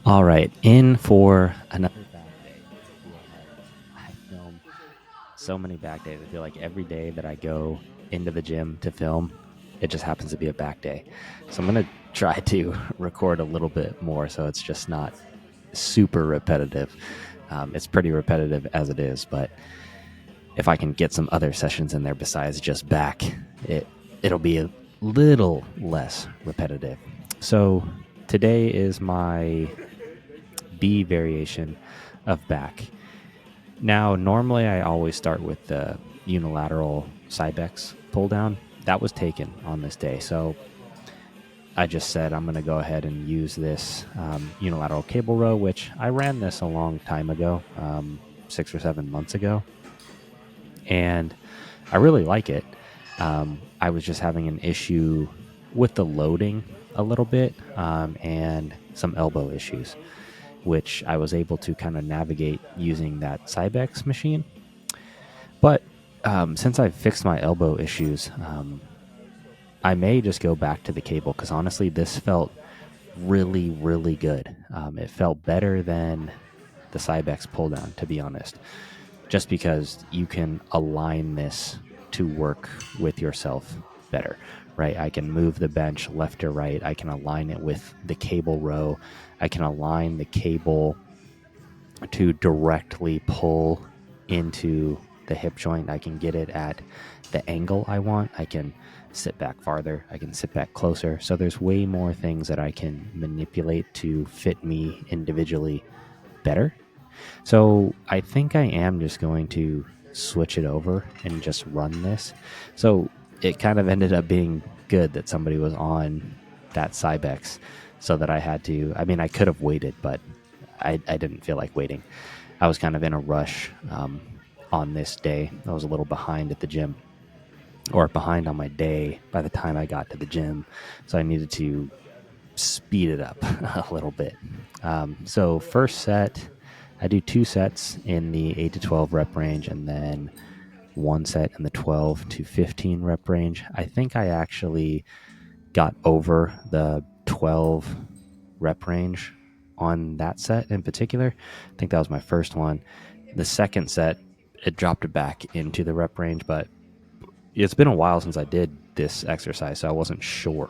All right, in for another back day. I feel like I film so many back days. I feel like every day that I go into the gym to film, it just happens to be a back day. So I'm going to try to record a little bit more so it's just not super repetitive. It's pretty repetitive as it is, but if I can get some other sessions in there besides just back, it'll be a little less repetitive. So today is my B variation of back. Now, normally I always start with the unilateral Cybex pull down. That was taken on this day. So I just said I'm going to go ahead and use this unilateral cable row, which I ran this a long time ago, 6 or 7 months ago. And I really like it. I was just having an issue with the loading a little bit and some elbow issues, which I was able to kind of navigate using that Cybex machine. But since I've fixed my elbow issues, I may just go back to the cable because honestly, this felt really, really good. It felt better than the Cybex pull down, to be honest, just because you can align this to work with yourself better, right? I can move the bench left or right. I can align it with the cable row. I can align the cable to directly pull into the hip joint. I can get it at the angle I want. I can sit back farther. I can sit back closer. So there's way more things that I can manipulate to fit me individually better. So I think I am just going to switch it over and just run this. So it kind of ended up being good that somebody was on that Cybex so that I had to, I mean, I could have waited, but I didn't feel like waiting. I was kind of in a rush on this day. I was a little behind at the gym or behind on my day by the time I got to the gym. So I needed to speed it up a little bit. So first set, I do 2 sets in the 8 to 12 rep range and then 1 set in the 12 to 15 rep range. I think I actually got over the 12 rep range on that set in particular. I think that was my first one. The second set, it dropped it back into the rep range, but it's been a while since I did this exercise, so I wasn't sure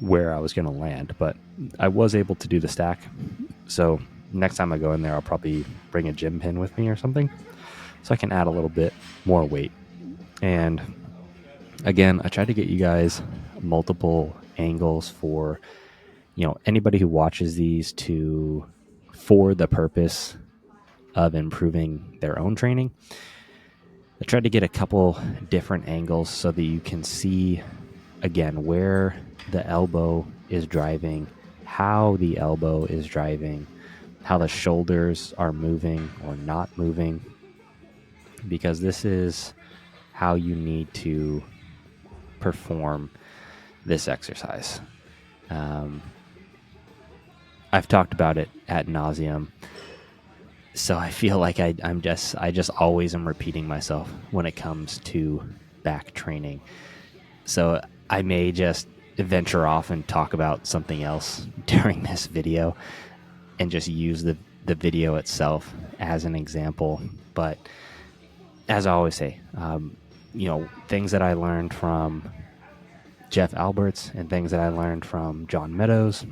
where I was going to land, but I was able to do the stack. So next time I go in there, I'll probably bring a gym pin with me or something so I can add a little bit more weight. And again, I try to get you guys multiple angles for, anybody who watches these to, for the purpose of improving their own training. I tried to get a couple different angles so that you can see, again, where the elbow is driving, how the elbow is driving, how the shoulders are moving or not moving, because this is how you need to perform this exercise. I've talked about it ad nauseum, so I feel like I just always am repeating myself when it comes to back training. So I may just venture off and talk about something else during this video and just use the video itself as an example. But as I always say, things that I learned from Jeff Alberts and things that I learned from John Meadows,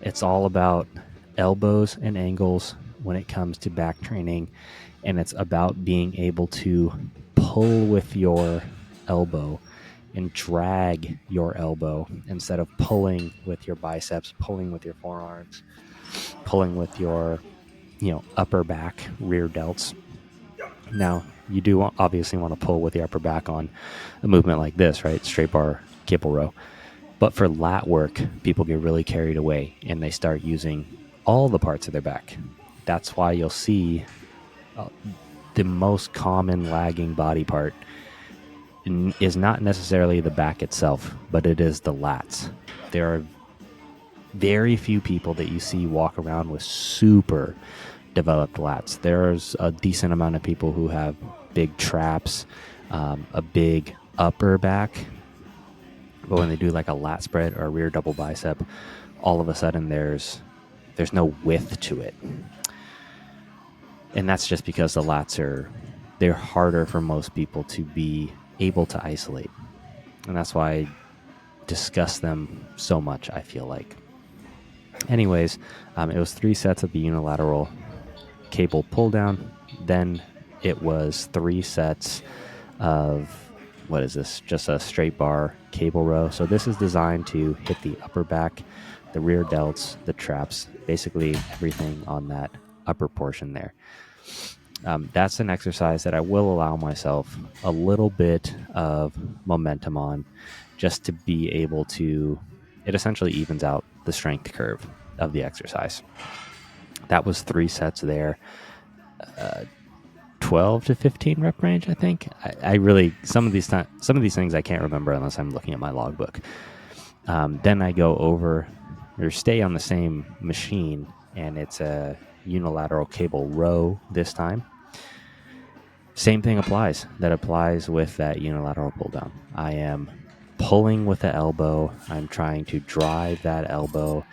it's all about elbows and angles when it comes to back training. And it's about being able to pull with your elbow and drag your elbow instead of pulling with your biceps, pulling with your forearms, pulling with your, upper back, rear delts. Now, you do obviously want to pull with the upper back on a movement like this, right? Straight bar, cable row. But for lat work, people get really carried away and they start using all the parts of their back. That's why you'll see the most common lagging body part is not necessarily the back itself, but it is the lats. There are very few people that you see walk around with super developed lats. There's a decent amount of people who have big traps, a big upper back, but when they do like a lat spread or a rear double bicep, all of a sudden there's there's no width to it. And that's just because the lats they're harder for most people to be able to isolate. And that's why I discuss them so much, I feel like. Anyways, it was 3 sets of the unilateral cable pull down. Then it was 3 sets of, what is this? Just a straight bar cable row. So this is designed to hit the upper back, the rear delts, the traps, basically everything on that upper portion there. That's an exercise that I will allow myself a little bit of momentum on, just to be able to, it essentially evens out the strength curve of the exercise. That was 3 sets there. 12 to 15 rep range, I think. I really, some of these things I can't remember unless I'm looking at my logbook. Then I go over or stay on the same machine, and it's a unilateral cable row this time. Same thing applies. That applies with that unilateral pull down. I am pulling with the elbow. I'm trying to drive that elbow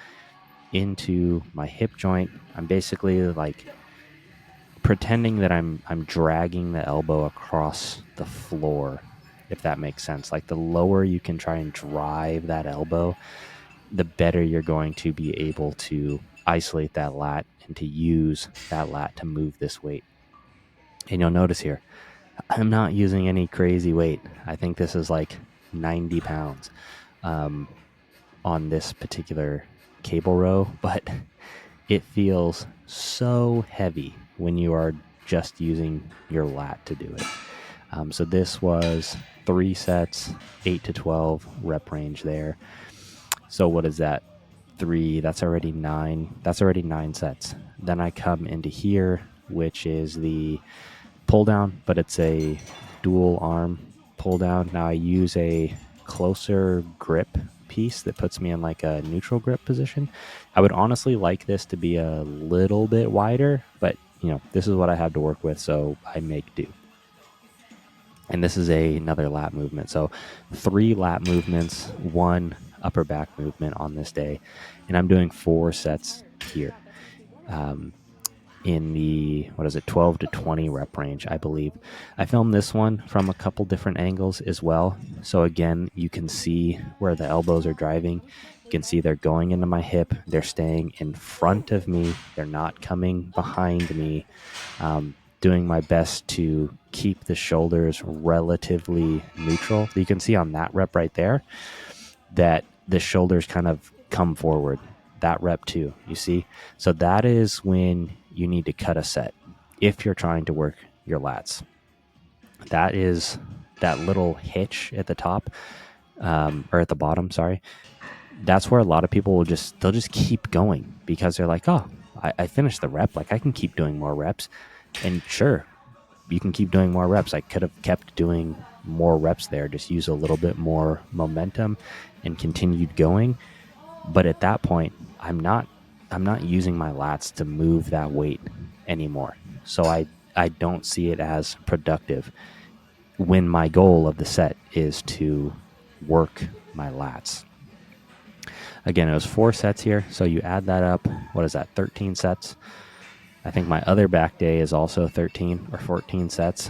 into my hip joint. I'm basically like pretending that I'm dragging the elbow across the floor, if that makes sense. Like the lower you can try and drive that elbow, the better you're going to be able to isolate that lat and to use that lat to move this weight. And you'll notice here, I'm not using any crazy weight. I think this is like 90 pounds on this particular cable row, but it feels so heavy when you are just using your lat to do it. So this was 3 sets, 8 to 12 rep range there. So what is that? 3, that's already 9. That's already 9 sets. Then I come into here, which is the pull down, but it's a dual arm pull down. Now I use a closer grip piece that puts me in like a neutral grip position. I would honestly like this to be a little bit wider, but this is what I have to work with, so I make do. And this is another lat movement. So 3 lat movements, 1 upper back movement on this day. And I'm doing 4 sets here. In the 12 to 20 rep range, I believe. I filmed this one from a couple different angles as well. So again, you can see where the elbows are driving. You can see they're going into my hip. They're staying in front of me. They're not coming behind me. Doing my best to keep the shoulders relatively neutral. You can see on that rep right there that the shoulders kind of come forward. That rep too, you see? So that is when you need to cut a set if you're trying to work your lats. That is that little hitch at the top, or at the bottom, sorry. That's where a lot of people they'll just keep going because they're like, oh, I finished the rep. Like I can keep doing more reps. And sure, you can keep doing more reps. I could have kept doing more reps there, just use a little bit more momentum and continued going. But at that point, I'm not using my lats to move that weight anymore. So I don't see it as productive when my goal of the set is to work my lats. Again, it was 4 sets here. So you add that up. What is that? 13 sets. I think my other back day is also 13 or 14 sets.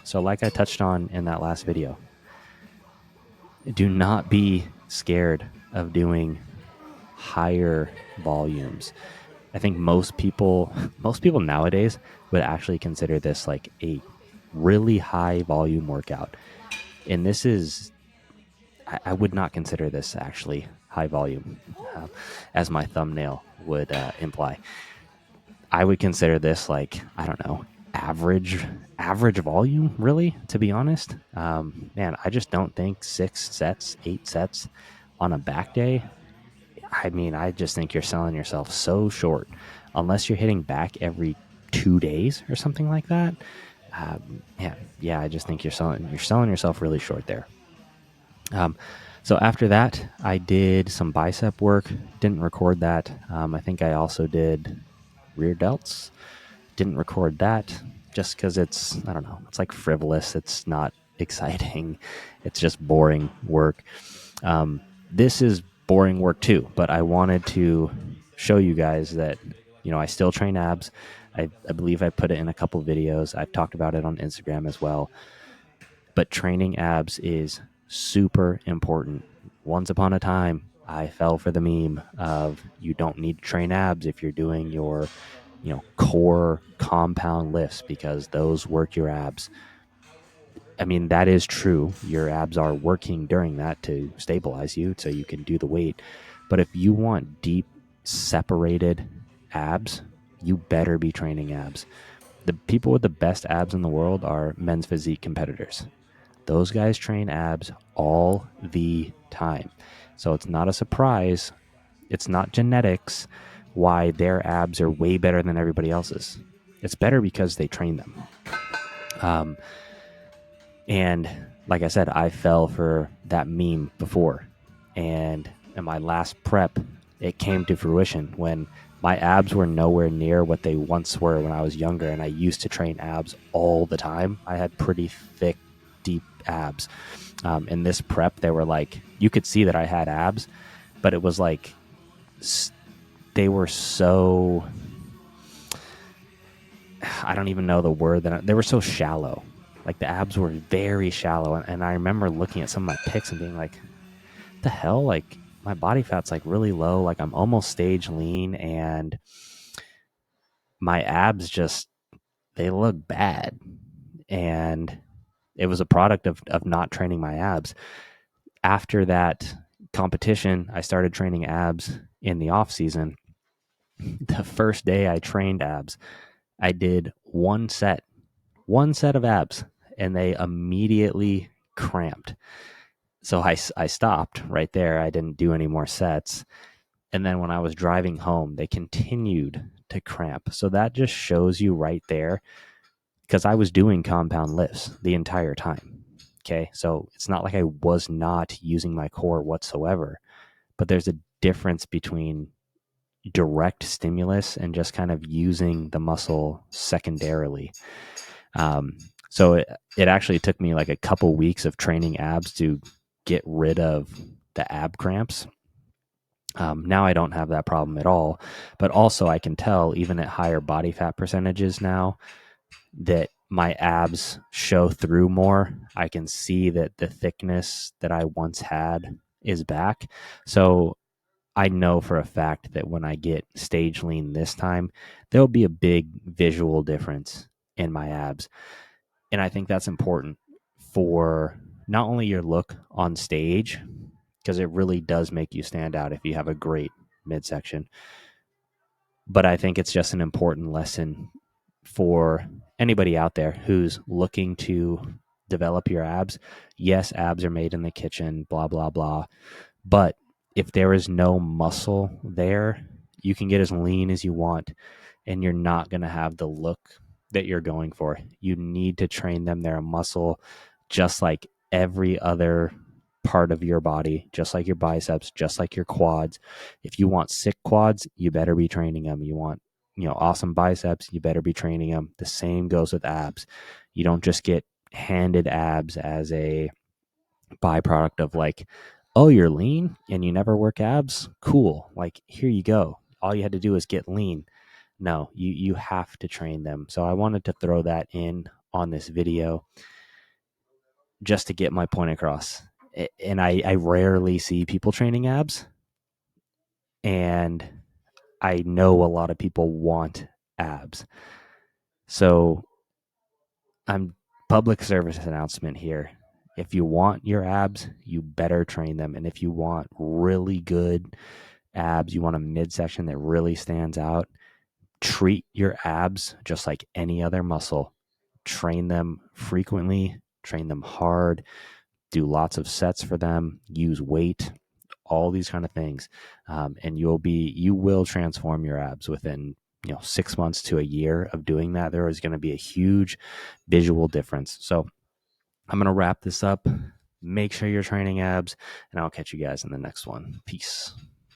So like I touched on in that last video, do not be scared of doing higher volumes. I think most people nowadays would actually consider this like a really high volume workout. And this is, I would not consider this actually high volume, as my thumbnail would imply. I would consider this like, I don't know, average volume, really, to be honest. Man, I just don't think 6 sets, 8 sets on a back day. I mean, I just think you're selling yourself so short unless you're hitting back every 2 days or something like that. Yeah, I just think you're selling yourself really short there. So after that, I did some bicep work. Didn't record that. I think I also did rear delts. Didn't record that just because it's, I don't know, it's like frivolous. It's not exciting. It's just boring work. This is boring work too, but I wanted to show you guys that, I still train abs. I believe I put it in a couple videos. I've talked about it on Instagram as well. But training abs is super important. Once upon a time, I fell for the meme of you don't need to train abs if you're doing your, core compound lifts because those work your abs. I mean, that is true. Your abs are working during that to stabilize you so you can do the weight. But if you want deep, separated abs, you better be training abs. The people with the best abs in the world are men's physique competitors. Those guys train abs all the time. So it's not a surprise. It's not genetics why their abs are way better than everybody else's. It's better because they train them. And like I said, I fell for that meme before. And in my last prep, it came to fruition when my abs were nowhere near what they once were when I was younger. And I used to train abs all the time. I had pretty thick, deep abs. In this prep, they were like, you could see that I had abs, but it was like they were so, I don't even know the word, that they were so shallow. Like the abs were very shallow. And I remember looking at some of my pics and being like, the hell? Like my body fat's like really low. Like I'm almost stage lean and my abs just, they look bad. And it was a product of not training my abs. After that competition, I started training abs in the off season. The first day I trained abs, I did one set of abs, and they immediately cramped. So I stopped right there. I didn't do any more sets. And then when I was driving home, they continued to cramp. So that just shows you right there, because I was doing compound lifts the entire time. Okay. So it's not like I was not using my core whatsoever, but there's a difference between direct stimulus and just kind of using the muscle secondarily. Um, so it actually took me like a couple weeks of training abs to get rid of the ab cramps. Now I don't have that problem at all, but also I can tell even at higher body fat percentages now that my abs show through more. I can see that the thickness that I once had is back. So I know for a fact that when I get stage lean this time, there'll be a big visual difference in my abs. And I think that's important for not only your look on stage, because it really does make you stand out if you have a great midsection, but I think it's just an important lesson for anybody out there who's looking to develop your abs. Yes, abs are made in the kitchen, blah, blah, blah. But if there is no muscle there, you can get as lean as you want, and you're not going to have the look that you're going for. You need to train them. They're a muscle, just like every other part of your body, just like your biceps, just like your quads. If you want sick quads, you better be training them. You want, awesome biceps, you better be training them. The same goes with abs. You don't just get handed abs as a byproduct of like, oh, you're lean and you never work abs? Cool. Like, here you go. All you had to do is get lean. No, you have to train them. So I wanted to throw that in on this video just to get my point across. And I rarely see people training abs. And I know a lot of people want abs. So I'm public service announcement here. If you want your abs, you better train them. And if you want really good abs, you want a midsection that really stands out, treat your abs just like any other muscle. Train them frequently, train them hard, do lots of sets for them, use weight, all these kind of things. And you will transform your abs within 6 months to a year of doing that. There is going to be a huge visual difference. So I'm going to wrap this up. Make sure you're training abs, and I'll catch you guys in the next one. Peace.